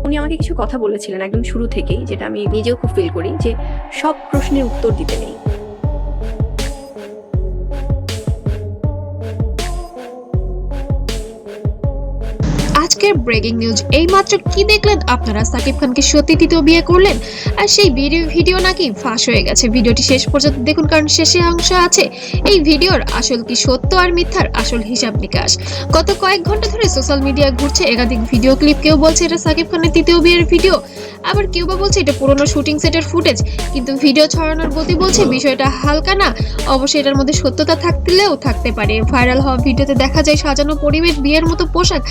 উনি আমাকে কিছু কথা বলেছিলেন একদম শুরু থেকেই, যেটা আমি নিজেও খুব ফিল করি, যে সব প্রশ্নের উত্তর দিতে নেই। আজকের ব্রেকিং নিউজ, এইমাত্র কি দেখলেন আপনারা? সাকিব খানকে সত্যি তৃতীয় বিয়ে করলেন, আর সেই ভিডিও নাকি ফাঁস হয়ে গেছে। ভিডিওটি শেষ পর্যন্ত দেখুন, কারণ শেষে অংশ আছে এই ভিডিওর আসল কি সত্য আর মিথ্যার আসল হিসাব নিকাশ। গত কয়েক ঘন্টা ধরে সোশ্যাল মিডিয়ায় ঘুরছে একাধিক ভিডিও ক্লিপ। কেউ বলছে এটা সাকিব খানের তৃতীয় বিয়ের ভিডিও, আবার কেউ বা বলছে এটা পুরনো শুটিং সেটের ফুটেজ। কিন্তু ভিডিও ছড়ানোর গতি বলছে বিষয়টা হালকা না। অবশ্যই এটার মধ্যে সত্যতা থাকলেও থাকতে পারে। ভাইরাল হওয়া ভিডিওতে দেখা যায় সাজানো পরিবেশ, বিয়ের মতো পোশাক,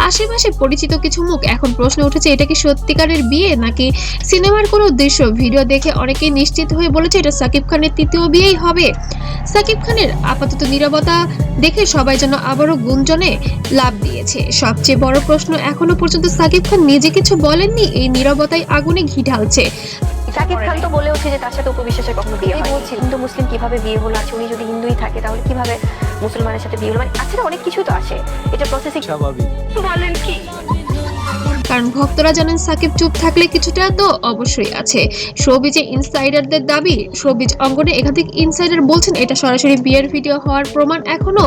আশেপাশে পরিচিত কিছু মুখ। এখন প্রশ্ন উঠেছে, এটা কি সত্যিকারের বিয়ে নাকি সিনেমার কোনো দৃশ্য? ভিডিও দেখে অনেকেই নিশ্চিত হয়ে বলেছে এটা সাকিব খানের তৃতীয় বিয়েই হবে। সাকিব খানের আপাতত নীরবতা দেখে সবাই যেন আবারও গুঞ্জনে লাভ দিয়েছে। সবচেয়ে বড় প্রশ্ন, এখনো পর্যন্ত সাকিব খান নিজে কিছু বলেননি, এই নীরবতায় আগুনে ঘি ঢালছে। শাকিব খান তো বলেওছে যে তার সাথে অপবিশ্বাসের কখনো বিয়ে হয় বলছি। হিন্দু মুসলিম কিভাবে বিয়ে হলো? আছে উনি যদি হিন্দুই থাকে তাহলে কিভাবে মুসলমানের সাথে বিয়ে হলো? মানে আছে অনেক কিছু তো আসে, এটা প্রসেসিং স্বাভাবিক। বলেন কি? কারণ ভক্তরা জানেন সাকিব চুপ থাকলে কিছুটা তো অবশ্যই আছে। শোবিজে ইনসাইডারদের দাবি, শোবিজ অঙ্গনে একাধিক ইনসাইডার বলছেন এটা সরাসরি বিয়ের ভিডিও হওয়ার প্রমাণ এখনো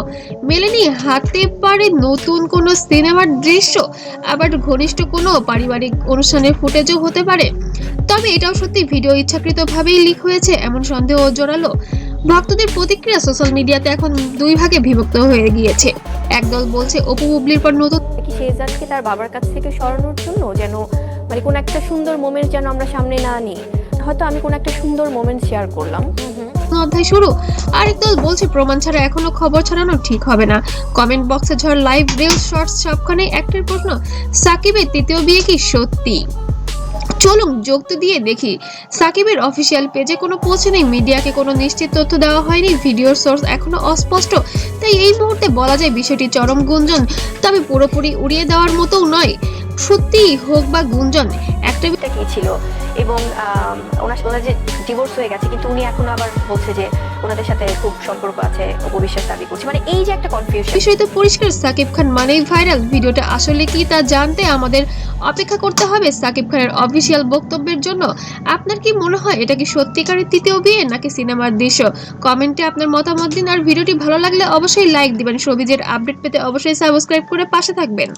মেলেনি। হাতে পারে নতুন কোনো সিনেমার দৃশ্য, আবার ঘনিষ্ঠ কোনো পারিবারিক অনুষ্ঠানের ফুটেজও হতে পারে। তবে এটাও সত্যি ভিডিও ইচ্ছাকৃতভাবেই লিক হয়েছে এমন সন্দেহ জোরালো। ভক্তদের প্রতিক্রিয়া সোশ্যাল মিডিয়াতে এখন দুই ভাগে বিভক্ত হয়ে গিয়েছে। একদল বলছে অপু বুবলির পর নতুন কি শেহজাদকে তার বাবার কাছ থেকে সরানোর জন্য, যেন মানে কোন একটা সুন্দর মোমেন্ট যেন আমরা সামনে না আনি। হয়তো আমি কোন একটা সুন্দর মোমেন্ট শেয়ার করলাম, অধ্যায় শুরু। আরেক দল বলছে প্রমাণ ছাড়া এখনো খবর ছড়ানো ঠিক হবে না। কমেন্ট বক্সে ঝড়, লাইভ রিলস, শর্টস, সবখানে একটাই প্রশ্ন, সাকিবের তৃতীয় বিয়ে কি সত্যি? চলুন যুক্তি দিয়ে দেখি। সাকিবের অফিসিয়াল পেজে কোনো পোস্ট নেই, মিডিয়াকে কোনো নিশ্চিত তথ্য দেওয়া হয়নি, ভিডিওর সোর্স এখনো অস্পষ্ট। তাই এই মুহূর্তে বলা যায় বিষয়টি চরম গুঞ্জন, তবে পুরোপুরি উড়িয়ে দেওয়ার মতোও নয়। সত্যি হোক বা গুঞ্জন, একটা কি ছিল। এবং ওনার যে ডিভোর্স হয়ে গেছে, কিন্তু উনি এখন আবার বলছে যে ওনাদের সাথে খুব সম্পর্ক আছে, অপবিশ্বাস দাবি করছে। মানে এই যে একটা কনফিউশন, বিষয় তো পরিষ্কার, সাকিব খান মানেই ভাইরাল। ভিডিওটা আসলে কি তা জানতে আমাদের অপেক্ষা করতে হবে সাকিব খানের অফিসিয়াল বক্তব্যের জন্য। আপনার কি মনে হয় এটা কি সত্যিকারের তৃতীয় বিয়ে নাকি সিনেমার দৃশ্য? কমেন্টে আপনার মতামত দিন, আর ভিডিওটি ভালো লাগলে অবশ্যই লাইক দিবেন। শোবিজের আপডেট পেতে অবশ্যই সাবস্ক্রাইব করে পাশে থাকবেন।